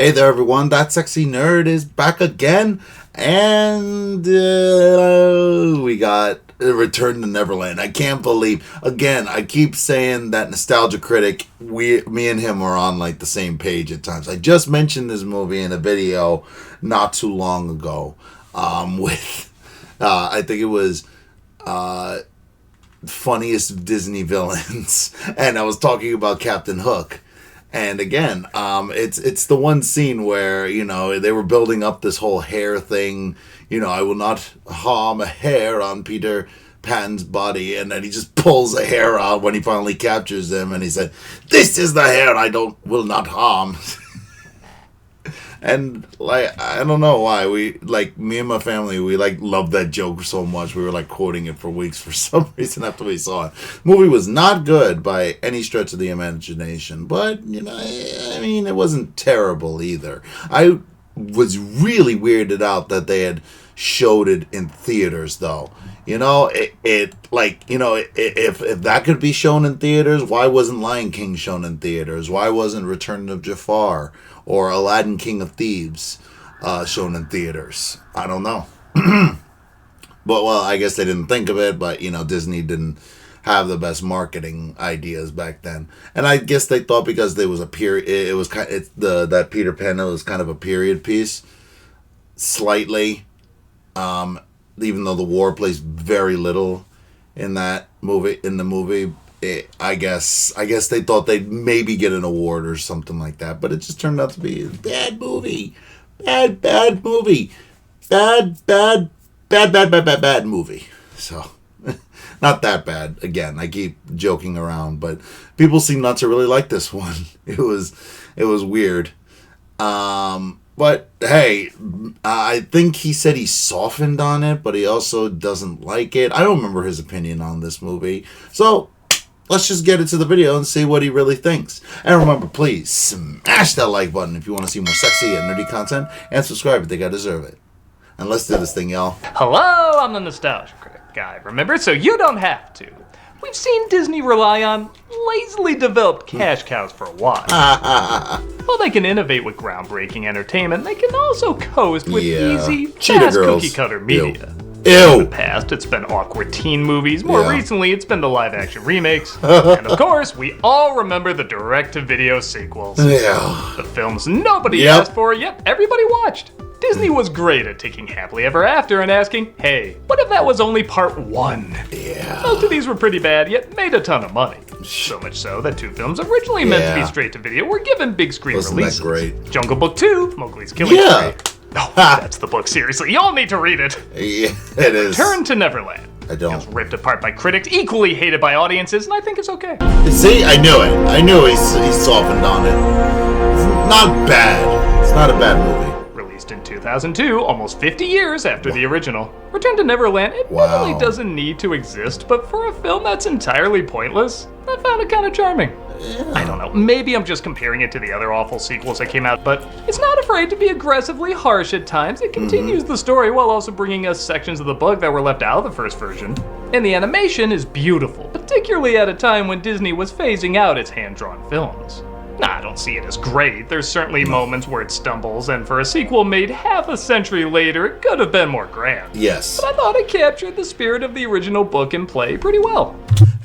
Hey there, everyone. That sexy nerd is back again, and we got Return to Neverland. I can't believe. Again, I keep saying that Nostalgia Critic. Me and him are on like the same page at times. I just mentioned this movie in a video not too long ago. With I think it was funniest Disney villains, and I was talking about Captain Hook. And again, it's the one scene where, they were building up this whole hair thing. I will not harm a hair on Peter Pan's body. And then he just pulls a hair out when he finally captures him. And he said, "This is the hair will not harm." And I don't know why me and my family, we loved that joke so much. We were quoting it for weeks for some reason after we saw it. The movie was not good by any stretch of the imagination, but it wasn't terrible either. I was really weirded out that they had showed it in theaters though. If that could be shown in theaters, why wasn't Lion King shown in theaters? Why wasn't Return of Jafar or Aladdin King of Thieves shown in theaters? I don't know. But, I guess they didn't think of it, but, Disney didn't have the best marketing ideas back then. And I guess they thought because there was a period, that Peter Pan was kind of a period piece, slightly, even though the war plays very little in the movie. I guess they thought they'd maybe get an award or something like that, but it just turned out to be a bad movie. Bad movie. Bad movie. So, not that bad. Again, I keep joking around, but people seem not to really like this one. It was weird. But hey, I think he said he softened on it, but he also doesn't like it. I don't remember his opinion on this movie. So, let's just get into the video and see what he really thinks. And remember, please smash that like button if you want to see more sexy and nerdy content, and subscribe if you think I deserve it. And let's do this thing, y'all. Hello, I'm the Nostalgia Critic guy, remember? So you don't have to. We've seen Disney rely on lazily developed cash cows for a while. While they can innovate with groundbreaking entertainment, they can also coast with easy, fast cookie-cutter media. Ew. In the past, it's been awkward teen movies. More recently, it's been the live-action remakes. And of course, we all remember the direct-to-video sequels. Yeah. The films nobody asked for, yet everybody watched. Disney was great at taking Happily Ever After and asking, hey, what if that was only part one? Yeah. Most of these were pretty bad, yet made a ton of money. So much so that two films originally meant to be straight-to-video were given big screen releases. That great? Jungle Book 2, Mowgli's Killing Spree. No, that's the book, seriously. Y'all need to read it. Yeah, it is. Return to Neverland. I don't. It was ripped apart by critics, equally hated by audiences, and I think it's okay. See, I knew it. I knew he softened on it. It's not bad. It's not a bad movie. Released in 2002, almost 50 years after the original, Return to Neverland admittedly doesn't need to exist, but for a film that's entirely pointless, I found it kind of charming. Yeah. I don't know, maybe I'm just comparing it to the other awful sequels that came out, but it's not afraid to be aggressively harsh at times. It continues the story while also bringing us sections of the book that were left out of the first version. And the animation is beautiful, particularly at a time when Disney was phasing out its hand-drawn films. Nah, I don't see it as great. There's certainly moments where it stumbles, and for a sequel made half a century later, it could have been more grand. Yes. But I thought it captured the spirit of the original book and play pretty well.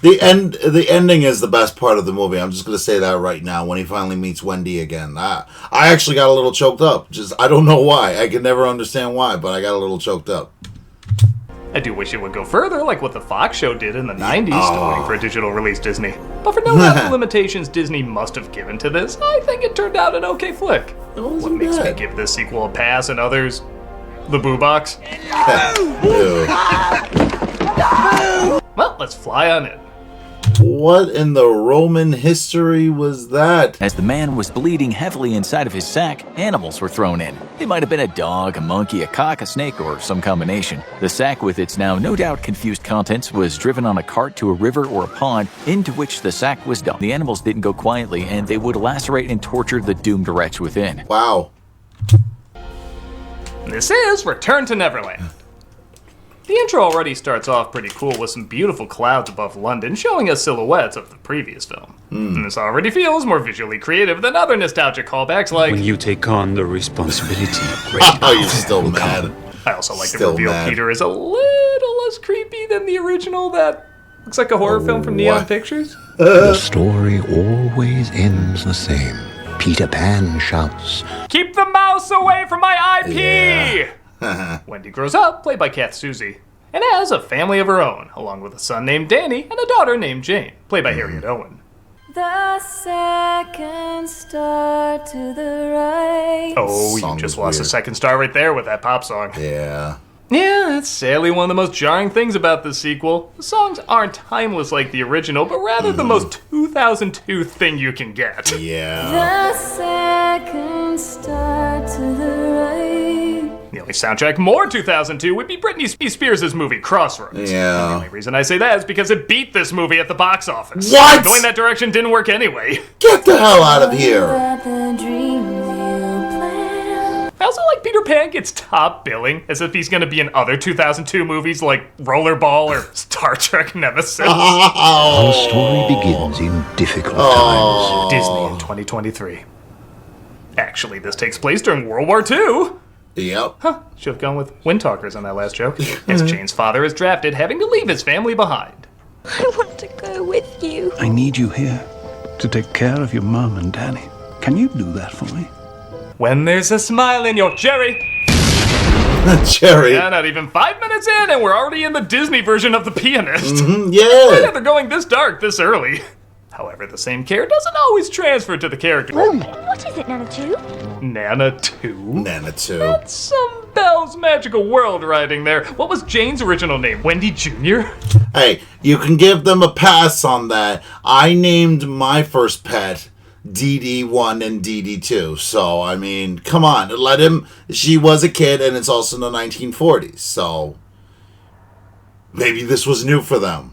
The ending is the best part of the movie. I'm just going to say that right now. When he finally meets Wendy again, I actually got a little choked up. I don't know why. I can never understand why, but I got a little choked up. I do wish it would go further, like what the Fox show did in the 90s, still waiting for a digital release Disney. But for no matter the limitations Disney must have given to this, I think it turned out an okay flick. What makes me give this sequel a pass and others? The Boo Box? Well, let's fly on in. What in the Roman history was that? As the man was bleeding heavily inside of his sack, animals were thrown in. It might have been a dog, a monkey, a cock, a snake, or some combination. The sack with its now no doubt confused contents was driven on a cart to a river or a pond into which the sack was dumped. The animals didn't go quietly, and they would lacerate and torture the doomed wretch within. Wow. This is Return to Neverland. The intro already starts off pretty cool with some beautiful clouds above London showing us silhouettes of the previous film. And this already feels more visually creative than other nostalgic callbacks like... When you take on the responsibility of great Oh, you're still mad. I also like the Still reveal mad. Peter is a little less creepy than the original that looks like a horror film from Neon what? Pictures. The story always ends the same. Peter Pan shouts, Keep the mouse away from my IP! Yeah. Wendy grows up, played by Kath Soucie, and has a family of her own, along with a son named Danny and a daughter named Jane, played by Harriet Owen. The second star to the right. Oh, Song you just was lost a weird. second star right there with that pop song. Yeah. Yeah, that's sadly one of the most jarring things about this sequel. The songs aren't timeless like the original, but rather the most 2002 thing you can get. Yeah. The second star to the right. The only soundtrack more 2002 would be Britney Spears' movie Crossroads. Yeah. The only reason I say that is because it beat this movie at the box office. What? Going that direction didn't work anyway. Get the hell out of here. That the dreams you plan. I also like Peter Pan gets top billing, as if he's gonna be in other 2002 movies like Rollerball or Star Trek Nemesis. our story begins in difficult times. Disney in 2023. Actually, this takes place during World War II. Yep. Should have gone with Windtalkers on that last joke. As Jane's father is drafted, having to leave his family behind. I want to go with you. I need you here to take care of your mum and Danny. Can you do that for me? When there's a smile in your cherry. Cherry. Yeah, not even 5 minutes in, and we're already in the Disney version of The Pianist. Yeah. Yeah, they're going this dark this early. However, the same care doesn't always transfer to the character. What is it, Nana 2? Nana 2? Nana too. That's some Belle's Magical World writing there. What was Jane's original name? Wendy Jr.? Hey, you can give them a pass on that. I named my first pet DD1 and DD2. So, I mean, come on. Let him. She was a kid, and it's also in the 1940s. So, maybe this was new for them.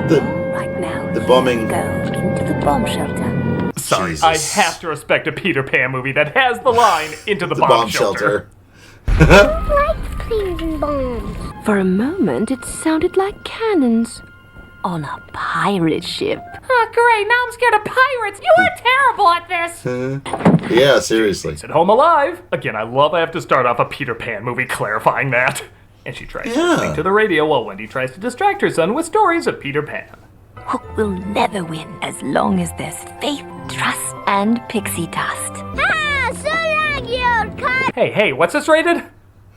Right now. The bombing. Go into the bomb shelter. Sorry, Jesus. I have to respect a Peter Pan movie that has the line into the, bomb shelter. Planes and bombs. For a moment, it sounded like cannons. On a pirate ship. Oh, great. Now I'm scared of pirates. You are terrible at this. Yeah, seriously. At Home Alive. Again, I have to start off a Peter Pan movie clarifying that. And she tries to listen to the radio while Wendy tries to distract her son with stories of Peter Pan. Hook will never win as long as there's faith, trust, and pixie dust. Ah, so long, you cut. Hey, what's this rated?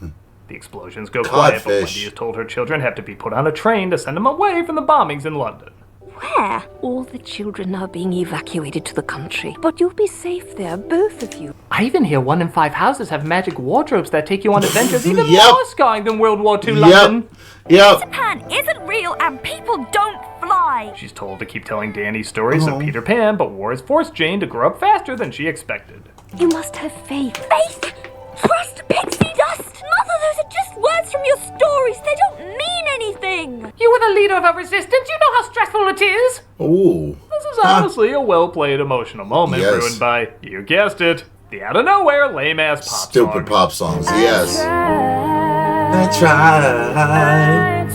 The explosions go quiet, but Codfish. Wendy is told her children have to be put on a train to send them away from the bombings in London. Where? All the children are being evacuated to the country. But you'll be safe there, both of you. I even hear 1 in 5 houses have magic wardrobes that take you on adventures even Yep. more scarring than World War II London. Yep. Pan isn't real and people don't fly. She's told to keep telling Danny stories of Peter Pan, but war has forced Jane to grow up faster than she expected. You must have faith. Faith? Trust, pixie dust? Mother, those are just words from your stories. They don't mean anything. You were the leader of a resistance. You know how stressful it is. Ooh. This is honestly a well-played emotional moment Yes. ruined by, you guessed it, the out-of-nowhere lame-ass pop Stupid song. pop songs. Yes. I tried.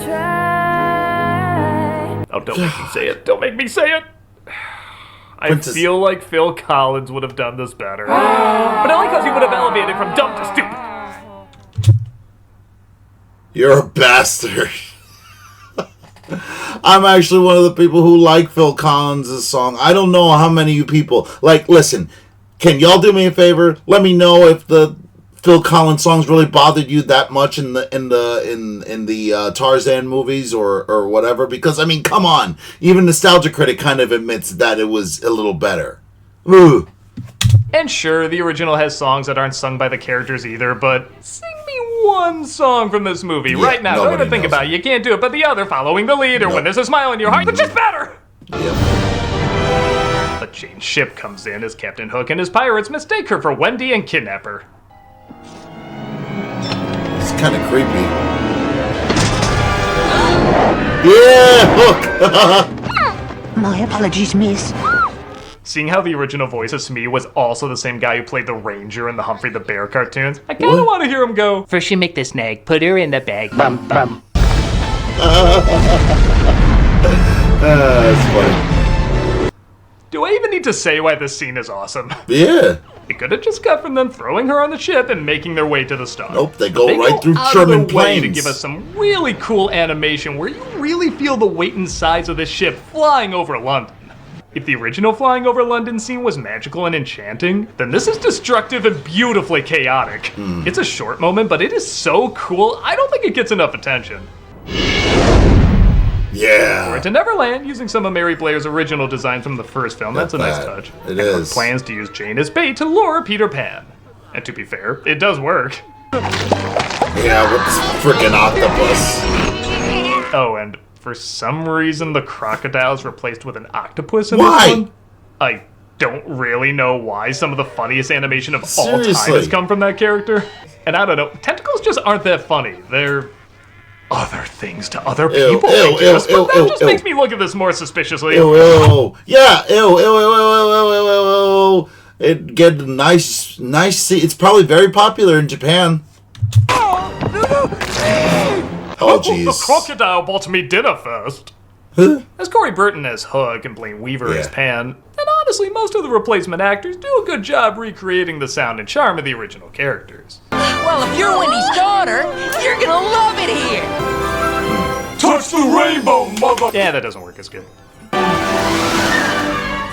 Oh, don't make me say it. Don't make me say it. I Princess- feel like Phil Collins would have done this better. But only because he would have elevated from dumb to stupid. You're a bastard. I'm actually one of the people who like Phil Collins' song. I don't know how many of you people like. Listen, can y'all do me a favor? Let me know if the Phil Collins songs really bothered you that much in the Tarzan movies or whatever. Because I mean, come on, even Nostalgia Critic kind of admits that it was a little better. Ooh. And sure, the original has songs that aren't sung by the characters either, but sing me one song from this movie right now. Don't nobody even think knows about it. You can't do it, but the other, following the lead, or when there's a smile in your heart, which is better! Yep. But Jane's ship comes in as Captain Hook and his pirates mistake her for Wendy and kidnap her. It's kind of creepy. Yeah, Hook. My apologies, miss. Seeing how the original voice of Smee was also the same guy who played the Ranger in the Humphrey the Bear cartoons, I kind of want to hear him go, "First you make the snag, put her in the bag, bum bum." That's funny. Do I even need to say why this scene is awesome? Yeah. It could have just cut from them throwing her on the ship and making their way to the star. Nope, they go right through out German of the way planes. to give us some really cool animation where you really feel the weight and size of this ship flying over London. If the original flying over London scene was magical and enchanting, then this is destructive and beautifully chaotic. It's a short moment, but it is so cool, I don't think it gets enough attention. Yeah. We're to Neverland, using some of Mary Blair's original design from the first film. That's a nice touch. It and is. Plans to use Jane as bait to lure Peter Pan. And to be fair, it does work. Yeah, with this freaking octopus. Oh, and for some reason, the crocodile's replaced with an octopus in Why? this one. I don't really know why. Some of the funniest animation of all time Seriously. has come from that character. And I don't know, tentacles just aren't that funny. They're other things to other Ew, people, ew, I guess, ew, but that ew, just ew. makes me look at this more suspiciously. Ew, ew. Yeah, ew, ew, ew, ew, ew, ew, ew, ew. It get nice. It's probably very popular in Japan. Oh, The jeez. crocodile bought me dinner first. Huh? As Corey Burton as Hook and Blaine Weaver as Yeah. Pan, and honestly, most of the replacement actors do a good job recreating the sound and charm of the original characters. Well, if you're Wendy's daughter, you're gonna love it here. Touch the rainbow, mother! Yeah, that doesn't work as good.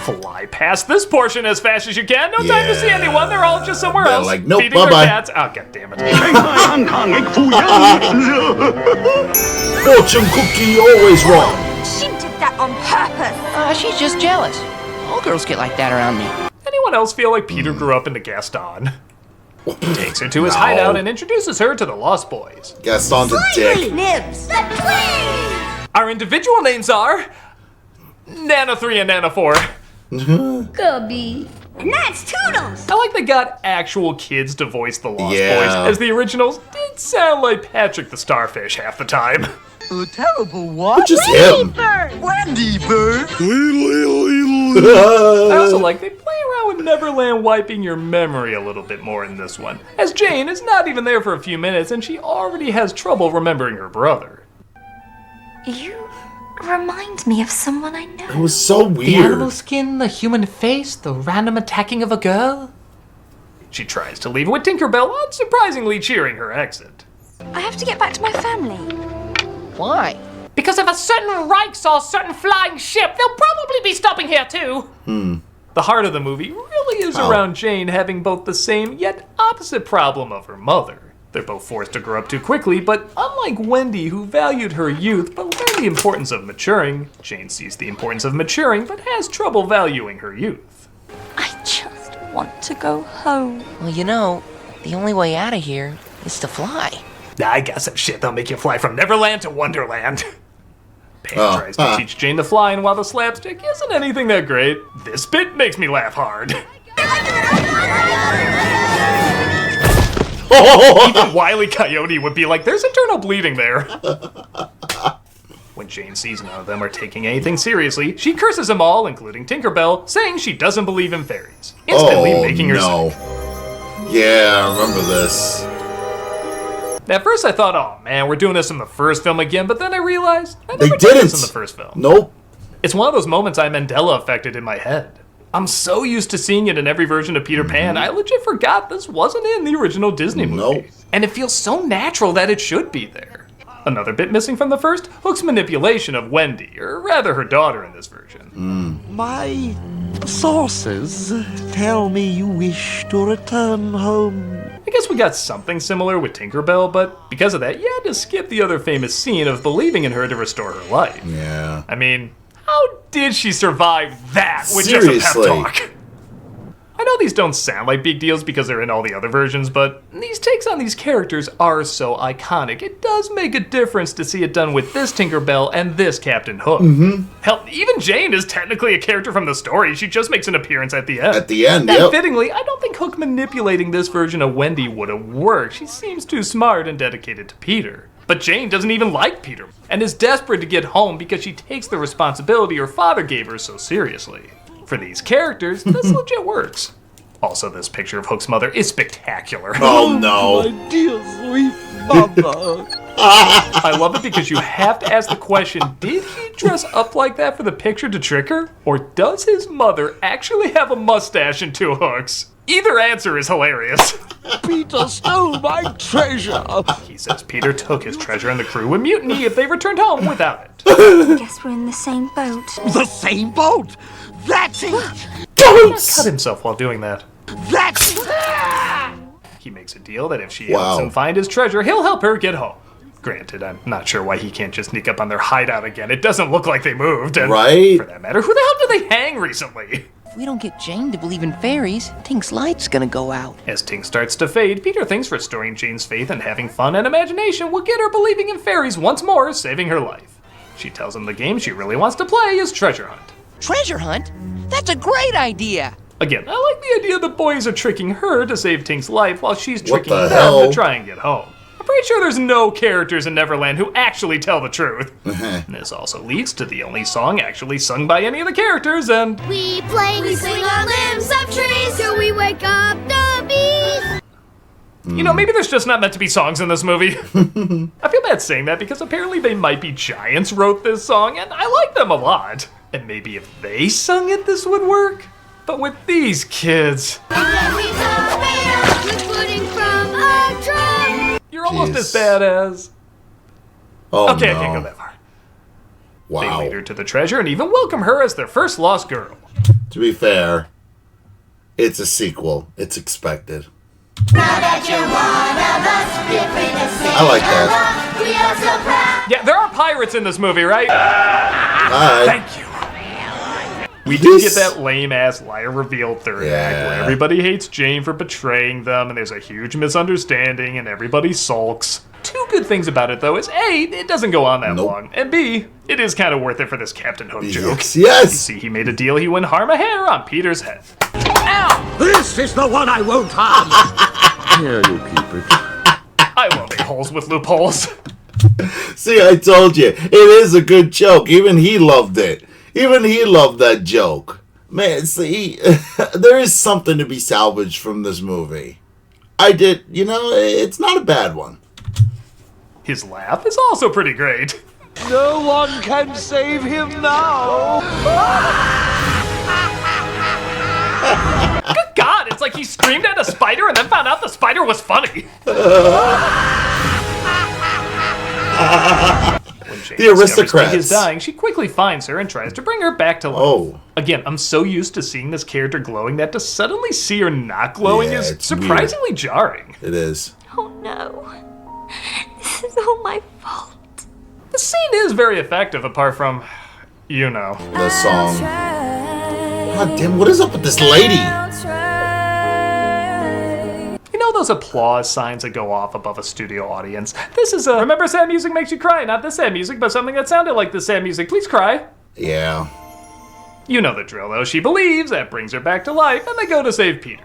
Fly past this portion as fast as you can. No time to see Yeah. anyone. They're all just somewhere They're else. like, nope, feeding their bye-bye. cats. Oh, god damn it. Fortune cookie always wrong. She did that on purpose. She's just jealous. All girls get like that around me. Anyone else feel like Peter grew up into Gaston? He takes her to his hideout and introduces her to the Lost Boys. Gaston's a dick. Nibs. The twins. Our individual names are Nana 3 and Nana 4. Gubby. And that's Toodles. I like they got actual kids to voice the Lost Yeah. Boys, as the originals did sound like Patrick the Starfish half the time. A terrible what? Just him. Wendy bird. I also like they play around with Neverland wiping your memory a little bit more in this one, as Jane is not even there for a few minutes and she already has trouble remembering her brother. You remind me of someone I know. It was so The animal weird. skin, the human face, the random attacking of a girl. She tries to leave with Tinkerbell, unsurprisingly cheering her exit. I have to get back to my family. Why? Because if a certain Reich saw a certain flying ship, they'll probably be stopping here too. The heart of the movie really is around Jane having both the same yet opposite problem of her mother. They're both forced to grow up too quickly, but unlike Wendy, who valued her youth but learned the importance of maturing, Jane sees the importance of maturing but has trouble valuing her youth. I just want to go home. Well, you know, the only way out of here is to fly. I got some shit that'll make you fly from Neverland to Wonderland. Pan tries to huh. teach Jane to fly, and while the slapstick isn't anything that great, this bit makes me laugh hard. Even Wile E. Coyote would be like, there's internal bleeding there. When Jane sees none of them are taking anything seriously, she curses them all, including Tinkerbell, saying she doesn't believe in fairies, instantly making her sick. Yeah, I remember this. At first I thought, oh man, we're doing this in the first film again, but then I realized I They never did didn't. this in the first film. Nope. It's one of those moments I Mandela affected in my head. I'm so used to seeing it in every version of Peter Pan, I legit forgot this wasn't in the original Disney movie. Nope. And it feels so natural that it should be there. Another bit missing from the first, Hook's manipulation of Wendy, or rather her daughter in this version. My sources tell me you wish to return home. I guess we got something similar with Tinkerbell, but because of that, you had to skip the other famous scene of believing in her to restore her life. Yeah. I mean, how did she survive that with Seriously. just a pep talk? I know these don't sound like big deals because they're in all the other versions, but these takes on these characters are so iconic. It does make a difference to see it done with this Tinkerbell and this Captain Hook. Hell, even Jane is technically a character from the story. She just makes an appearance at the end. At the end, And yep. fittingly, I don't think Hook manipulating this version of Wendy would have worked. She seems too smart and dedicated to Peter. But Jane doesn't even like Peter, and is desperate to get home because she takes the responsibility her father gave her so seriously. For these characters, this legit works. Also, this picture of Hook's mother is spectacular. Oh no. My dear sweet mother. I love it because you have to ask the question, did he dress up like that for the picture to trick her? Or does his mother actually have a mustache and two hooks? Either answer is hilarious. Peter stole my treasure. He says Peter took his treasure and the crew would mutiny if they returned home without it. Guess we're in the same boat. The same boat. That's it. Cut himself while doing that. That's it. He makes a deal that if she helps him find his treasure, he'll help her get home. Granted, I'm not sure why he can't just sneak up on their hideout again. It doesn't look like they moved. And right? For that matter, who the hell did they hang recently? If we don't get Jane to believe in fairies, Tink's light's gonna go out. As Tink starts to fade, Peter thinks restoring Jane's faith and having fun and imagination will get her believing in fairies once more, saving her life. She tells him the game she really wants to play is Treasure Hunt. Treasure hunt? That's a great idea! Again, I like the idea the boys are tricking her to save Tink's life while she's tricking the them hell? to try and get home. I'm pretty sure there's no characters in Neverland who actually tell the truth. And this also leads to the only song actually sung by any of the characters, and we swing on limbs of trees till we wake up the bees. You know, maybe there's just not meant to be songs in this movie. I feel bad saying that because apparently They Might Be Giants wrote this song, and I like them a lot. And maybe if they sung it, this would work. But with these kids... You're almost as bad as... Oh, okay, no. I can't go that far. Wow. They lead her to the treasure and even welcome her as their first lost girl. To be fair, it's a sequel. It's expected. I like that. Yeah, there are pirates in this movie, right? Hi. Thank you. We do get that lame-ass liar reveal third act where everybody hates Jane for betraying them and there's a huge misunderstanding and everybody sulks. Two good things about it, though, is A, it doesn't go on that long, and B, it is kind of worth it for this Captain Hook joke. Yes. You see, he made a deal he wouldn't harm a hair on Peter's head. Ow! This is the one I won't harm. Here, you keep it. I love a-holes with loopholes. See, I told you, it is a good joke. Even he loved it. Even he loved that joke. Man, see, there is something to be salvaged from this movie. It's not a bad one. His laugh is also pretty great. No one can save him now. Good God, it's like he screamed at a spider and then found out the spider was funny. The aristocrats. Tink is dying, she quickly finds her and tries to bring her back to life. Oh. Again, I'm so used to seeing this character glowing that to suddenly see her not glowing is it's surprisingly jarring. It is. Oh no. This is all my fault. The scene is very effective apart from, you know. The song. God damn, what is up with this lady? You know those applause signs that go off above a studio audience? This is remember sad music makes you cry, not this sad music, but something that sounded like this sad music. Please cry. Yeah. You know the drill, though. She believes, that brings her back to life, and they go to save Peter.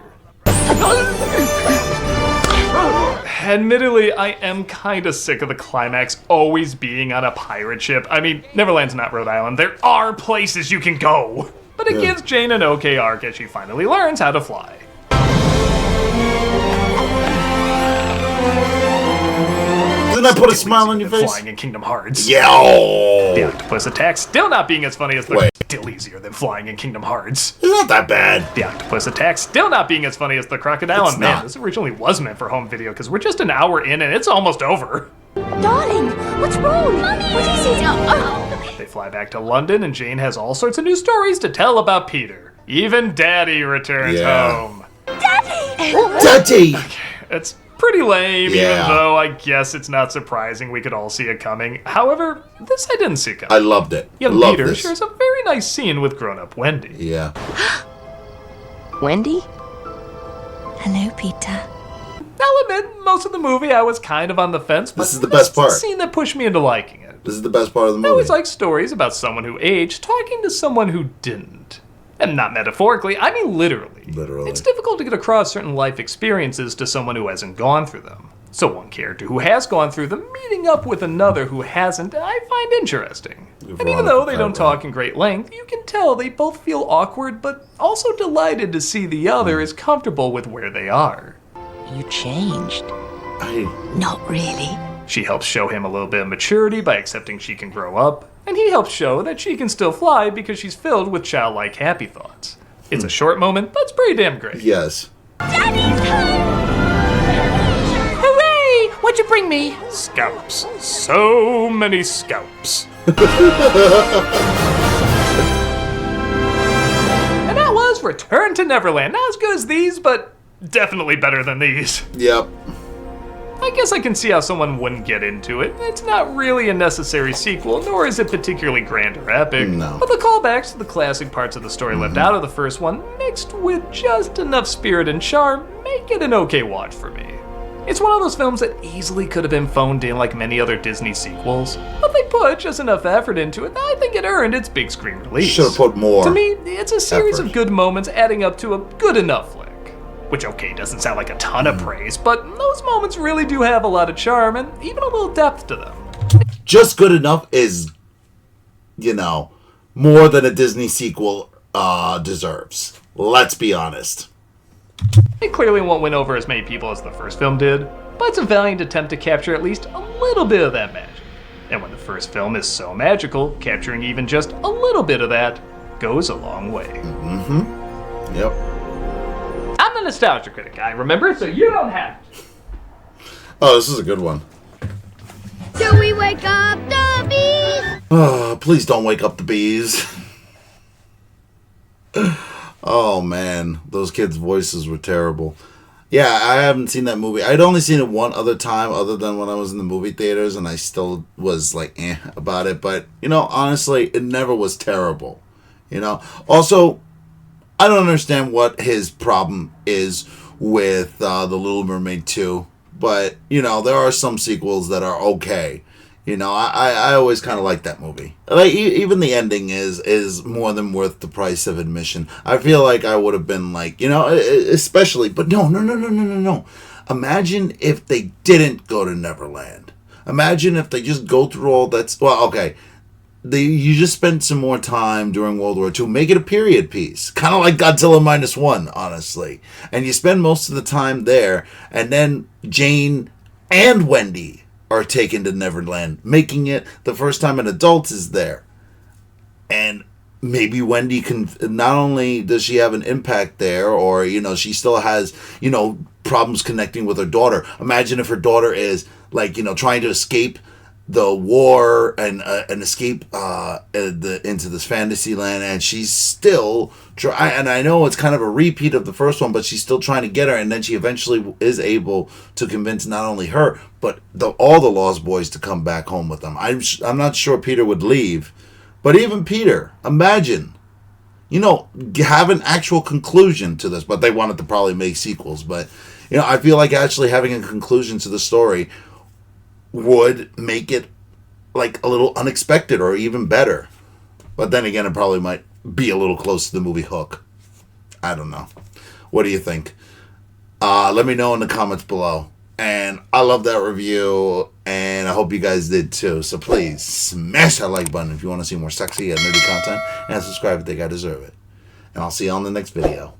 Admittedly, I am kinda sick of the climax always being on a pirate ship. I mean, Neverland's not Rhode Island. There are places you can go. But it gives Jane an okay arc as she finally learns how to fly. Doesn't that put a smile on your face? Flying in Kingdom Hearts. Yeah. The octopus attack still not being as funny as the still easier than flying in Kingdom Hearts. It's not that bad. The octopus attack still not being as funny as the crocodile. It's And man, not. this originally was meant for home video because we're just an hour in and it's almost over. Darling, what's wrong? Mommy! What is it? Oh. They fly back to London and Jane has all sorts of new stories to tell about Peter. Even Daddy returns home. Daddy! Daddy! It's pretty lame, Yeah. even though I guess it's not surprising we could all see it coming. However, this I didn't see coming. I loved it. Young Love Peter this. shares a very nice scene with grown-up Wendy. Yeah. Wendy? Hello, Peter. I'll admit, most of the movie I was kind of on the fence, but This is the best part. the scene that pushed me into liking it. This is the best part of the I movie. always like stories about someone who aged talking to someone who didn't. And not metaphorically, I mean literally. Literally. It's difficult to get across certain life experiences to someone who hasn't gone through them. So one character who has gone through them meeting up with another who hasn't, I find interesting. And even though they don't talk in great length, you can tell they both feel awkward, but also delighted to see the other is comfortable with where they are. You changed. Not really. She helps show him a little bit of maturity by accepting she can grow up, and he helps show that she can still fly because she's filled with childlike happy thoughts. It's a short moment, but it's pretty damn great. Yes. Daddy's home! Hooray! What'd you bring me? Scalps. So many scalps. And that was Return to Neverland. Not as good as these, but definitely better than these. Yep. I guess I can see how someone wouldn't get into it. It's not really a necessary sequel, nor is it particularly grand or epic. No. But the callbacks to the classic parts of the story left out of the first one, mixed with just enough spirit and charm, make it an okay watch for me. It's one of those films that easily could have been phoned in like many other Disney sequels, but they put just enough effort into it that I think it earned its big screen release. Should have put more. To me, it's a series effort. of good moments adding up to a good enough flick. Which, okay, doesn't sound like a ton of praise, but those moments really do have a lot of charm and even a little depth to them. Just good enough is, more than a Disney sequel deserves. Let's be honest. It clearly won't win over as many people as the first film did, but it's a valiant attempt to capture at least a little bit of that magic. And when the first film is so magical, capturing even just a little bit of that goes a long way. Mm-hmm. Yep. I'm the Nostalgia Critic guy, remember? So you don't have to. Oh, this is a good one. So we wake up the bees. Oh, please don't wake up the bees. Oh, man. Those kids' voices were terrible. Yeah, I haven't seen that movie. I'd only seen it one other time other than when I was in the movie theaters, and I still was like, about it. But, honestly, it never was terrible. Also, I don't understand what his problem is with The Little Mermaid 2. But, there are some sequels that are okay. I always kind of like that movie. Like, even the ending is more than worth the price of admission. I feel like I would have been like, especially, but no. Imagine if they didn't go to Neverland. Imagine if they just go through all that. Well, okay. You just spent some more time during World War II. Make it a period piece. Kind of like Godzilla -1, honestly. And you spend most of the time there. And then Jane and Wendy are taken to Neverland, making it the first time an adult is there. And maybe Wendy can, not only does she have an impact there, or, she still has, problems connecting with her daughter. Imagine if her daughter is, like, trying to escape the war and escape into this fantasy land, and she's still and I know it's kind of a repeat of the first one, but she's still trying to get her, and then she eventually is able to convince not only her but all the Lost Boys to come back home with them. I'm not sure Peter would leave, but even Peter, imagine have an actual conclusion to this. But they wanted to probably make sequels, but I feel like actually having a conclusion to the story would make it like a little unexpected or even better. But then again, it probably might be a little close to the movie Hook. I don't know. What do you think? Let me know in the comments below. And I love that review, and I hope you guys did too. So please smash that like button if you want to see more sexy and nerdy content, and subscribe if you think I deserve it. And I'll see you on the next video.